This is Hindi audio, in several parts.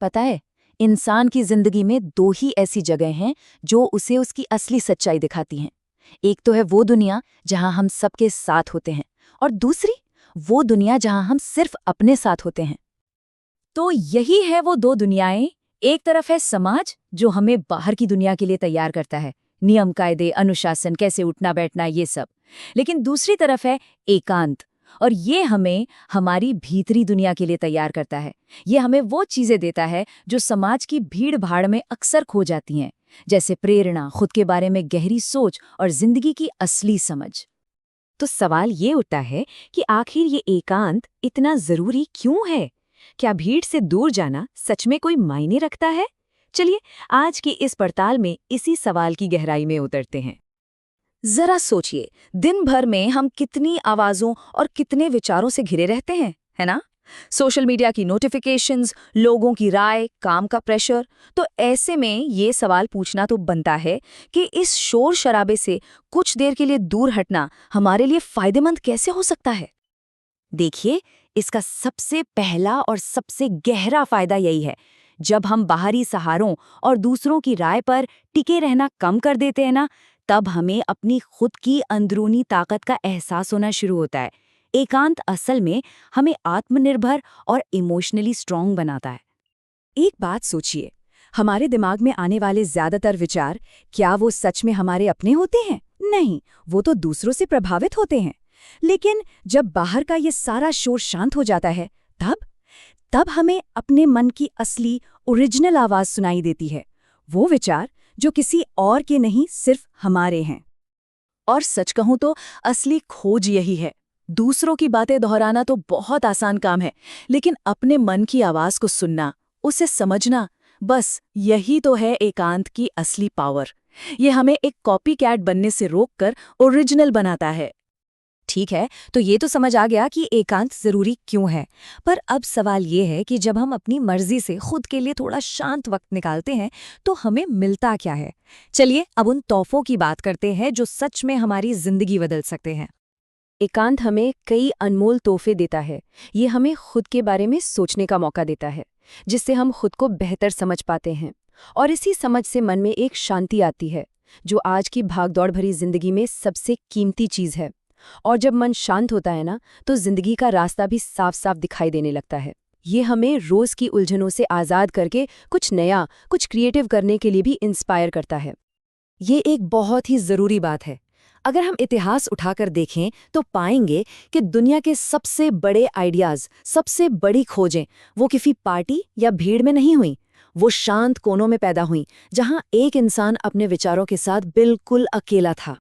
पता है, इंसान की जिंदगी में दो ही ऐसी जगह हैं जो उसे उसकी असली सच्चाई दिखाती हैं। एक तो है वो दुनिया जहां हम सबके साथ होते हैं, और दूसरी वो दुनिया जहां हम सिर्फ अपने साथ होते हैं। तो यही है वो दो दुनियाएं। एक तरफ है समाज जो हमें बाहर की दुनिया के लिए तैयार करता है, नियम कायदे अनुशासन कैसे उठना बैठना ये सब। लेकिन दूसरी तरफ है एकांत, और ये हमें हमारी भीतरी दुनिया के लिए तैयार करता है। ये हमें वो चीजें देता है जो समाज की भीड़ भाड़ में अक्सर खो जाती हैं, जैसे प्रेरणा, खुद के बारे में गहरी सोच और जिंदगी की असली समझ। तो सवाल ये उठता है कि आखिर ये एकांत इतना जरूरी क्यों है? क्या भीड़ से दूर जाना सच में कोई मायने रखता है? चलिए आज की इस पड़ताल में इसी सवाल की गहराई में उतरते हैं। जरा सोचिए, दिन भर में हम कितनी आवाजों और कितने विचारों से घिरे रहते हैं, है ना? सोशल मीडिया की नोटिफिकेशंस, लोगों की राय, काम का प्रेशर। तो ऐसे में ये सवाल पूछना तो बनता है कि इस शोर शराबे से कुछ देर के लिए दूर हटना हमारे लिए फायदेमंद कैसे हो सकता है? देखिए, इसका सबसे पहला और सबसे गहरा फायदा यही है। जब हम बाहरी सहारों और दूसरों की राय पर टिके रहना कम कर देते हैं ना, तब हमें अपनी खुद की अंदरूनी ताकत का एहसास होना शुरू होता है। एकांत असल में हमें आत्मनिर्भर और इमोशनली स्ट्रांग बनाता है। एक बात सोचिए, हमारे दिमाग में आने वाले ज्यादातर विचार, क्या वो सच में हमारे अपने होते हैं? नहीं, वो तो दूसरों से प्रभावित होते हैं। लेकिन जब बाहर का ये सारा शोर शांत हो जाता है, तब हमें अपने मन की असली ओरिजिनल आवाज सुनाई देती है। वो विचार जो किसी और के नहीं, सिर्फ हमारे हैं। और सच कहूं तो असली खोज यही है। दूसरों की बातें दोहराना तो बहुत आसान काम है, लेकिन अपने मन की आवाज को सुनना, उसे समझना, बस यही तो है एकांत की असली पावर। ये हमें एक कॉपीकैट बनने से रोककर ओरिजिनल बनाता है। ठीक है, तो ये तो समझ आ गया कि एकांत जरूरी क्यों है। पर अब सवाल ये है कि जब हम अपनी मर्जी से खुद के लिए थोड़ा शांत वक्त निकालते हैं, तो हमें मिलता क्या है? चलिए अब उन तोहफों की बात करते हैं जो सच में हमारी जिंदगी बदल सकते हैं। एकांत हमें कई अनमोल तोहफे देता है। ये हमें खुद के बारे में सोचने का मौका देता है, जिससे हम खुद को बेहतर समझ पाते हैं। और इसी समझ से मन में एक शांति आती है, जो आज की भागदौड़ भरी जिंदगी में सबसे कीमती चीज है। और जब मन शांत होता है ना, तो जिंदगी का रास्ता भी साफ साफ दिखाई देने लगता है। ये हमें रोज की उलझनों से आज़ाद करके कुछ नया, कुछ क्रिएटिव करने के लिए भी इंस्पायर करता है। ये एक बहुत ही जरूरी बात है। अगर हम इतिहास उठाकर देखें तो पाएंगे कि दुनिया के सबसे बड़े आइडियाज, सबसे बड़ी खोजें, वो किसी पार्टी या भीड़ में नहीं हुई। वो शांत कोनों में पैदा हुई, जहां एक इंसान अपने विचारों के साथ बिल्कुल अकेला था।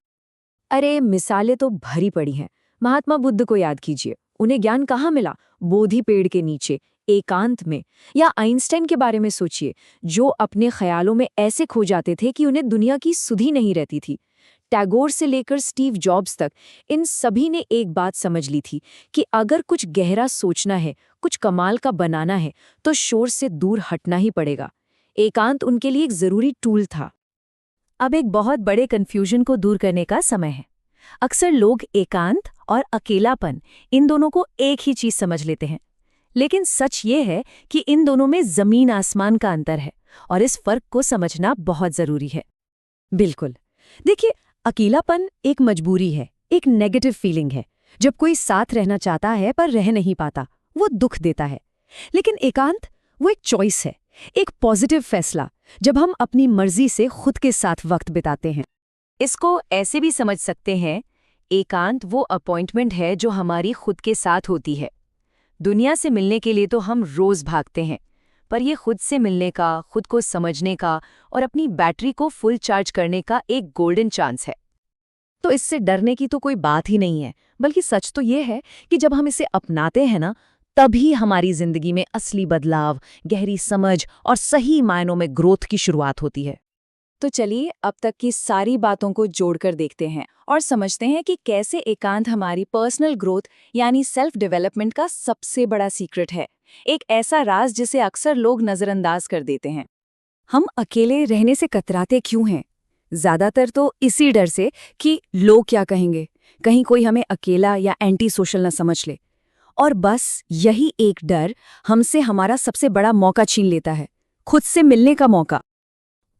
अरे मिसालें तो भरी पड़ी हैं। महात्मा बुद्ध को याद कीजिए, उन्हें ज्ञान कहाँ मिला? बोधि पेड़ के नीचे, एकांत में। या आइंस्टाइन के बारे में सोचिए, जो अपने ख्यालों में ऐसे खो जाते थे कि उन्हें दुनिया की सुधि नहीं रहती थी। टैगोर से लेकर स्टीव जॉब्स तक, इन सभी ने एक बात समझ ली थी कि अगर कुछ गहरा सोचना है, कुछ कमाल का बनाना है, तो शोर से दूर हटना ही पड़ेगा। एकांत उनके लिए एक जरूरी टूल था। अब एक बहुत बड़े कन्फ्यूजन को दूर करने का समय है। अक्सर लोग एकांत और अकेलापन, इन दोनों को एक ही चीज समझ लेते हैं। लेकिन सच ये है कि इन दोनों में जमीन आसमान का अंतर है, और इस फर्क को समझना बहुत जरूरी है। बिल्कुल, देखिए, अकेलापन एक मजबूरी है, एक नेगेटिव फीलिंग है। जब कोई साथ रहना चाहता है पर रह नहीं पाता, वो दुख देता है। लेकिन एकांत वो एक चॉइस है, एक पॉजिटिव फैसला, जब हम अपनी मर्जी से खुद के साथ वक्त बिताते हैं। इसको ऐसे भी समझ सकते हैं, एकांत वो अपॉइंटमेंट है जो हमारी खुद के साथ होती है। दुनिया से मिलने के लिए तो हम रोज भागते हैं, पर ये खुद से मिलने का, खुद को समझने का और अपनी बैटरी को फुल चार्ज करने का एक गोल्डन चांस है। तो इससे डरने की तो कोई बात ही नहीं है, बल्कि सच तो ये है कि जब हम इसे अपनाते हैं ना, तभी हमारी जिंदगी में असली बदलाव, गहरी समझ और सही मायनों में ग्रोथ की शुरुआत होती है। तो चलिए अब तक की सारी बातों को जोड़कर देखते हैं और समझते हैं कि कैसे एकांत हमारी पर्सनल ग्रोथ यानी सेल्फ डेवलपमेंट का सबसे बड़ा सीक्रेट है। एक ऐसा राज जिसे अक्सर लोग नजरअंदाज कर देते हैं। हम अकेले रहने से कतराते क्यों हैं? ज्यादातर तो इसी डर से कि लोग क्या कहेंगे, कहीं कोई हमें अकेला या एंटी सोशल न समझ ले। और बस यही एक डर हमसे हमारा सबसे बड़ा मौका छीन लेता है, खुद से मिलने का मौका।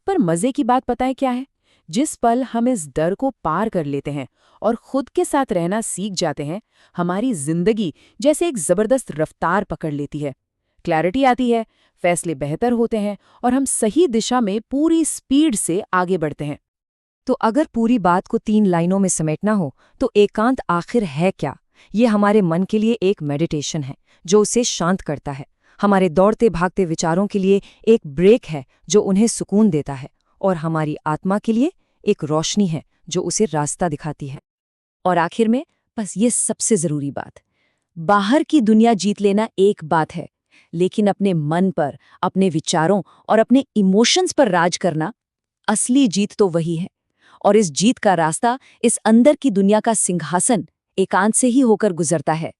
पर मजे की बात पता है क्या है? जिस पल हम इस डर को पार कर लेते हैं और खुद के साथ रहना सीख जाते हैं, हमारी जिंदगी जैसे एक जबरदस्त रफ्तार पकड़ लेती है। क्लैरिटी आती है, फैसले बेहतर होते हैं और हम सही दिशा में पूरी स्पीड से आगे बढ़ते हैं। तो अगर पूरी बात को 3 लाइनों में समेटना हो तो एकांत आखिर है क्या? ये हमारे मन के लिए एक मेडिटेशन है जो उसे शांत करता है, हमारे दौड़ते भागते विचारों के लिए एक ब्रेक है जो उन्हें सुकून देता है, और हमारी आत्मा के लिए एक रोशनी है जो उसे रास्ता दिखाती है। और आखिर में बस ये सबसे जरूरी बात, बाहर की दुनिया जीत लेना एक बात है, लेकिन अपने मन पर, अपने विचारों और अपने इमोशंस पर राज करना असली जीत तो वही है। और इस जीत का रास्ता इस अंदर की दुनिया का सिंहासन एकांत से ही होकर गुजरता है।